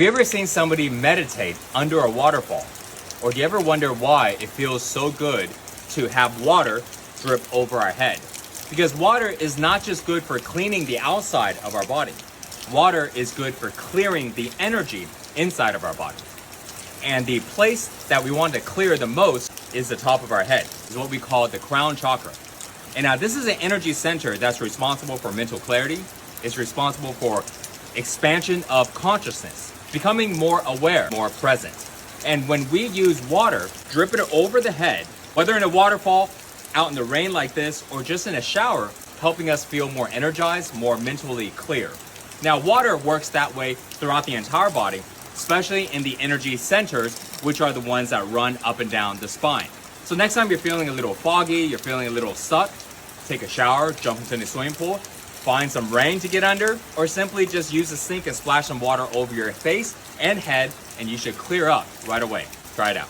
Have you ever seen somebody meditate under a waterfall? Or do you ever wonder why it feels so good to have water drip over our head? Because water is not just good for cleaning the outside of our body. Water is good for clearing the energy inside of our body. And the place that we want to clear the most is the top of our head. It's what we call the crown chakra. And now this is an energy center that's responsible for mental clarity. It's responsible for expansion of consciousness, becoming more aware, more present. And when we use water, dripping it over the head, whether in a waterfall, out in the rain like this, or just in a shower, helping us feel more energized, more mentally clear. Now, water works that way throughout the entire body, especially in the energy centers, which are the ones that run up and down the spine. So next time you're feeling a little foggy, you're feeling a little stuck, take a shower, jump into the swimming pool, find some rain to get under, or simply just use a sink and splash some water over your face and head, and you should clear up right away. Try it out.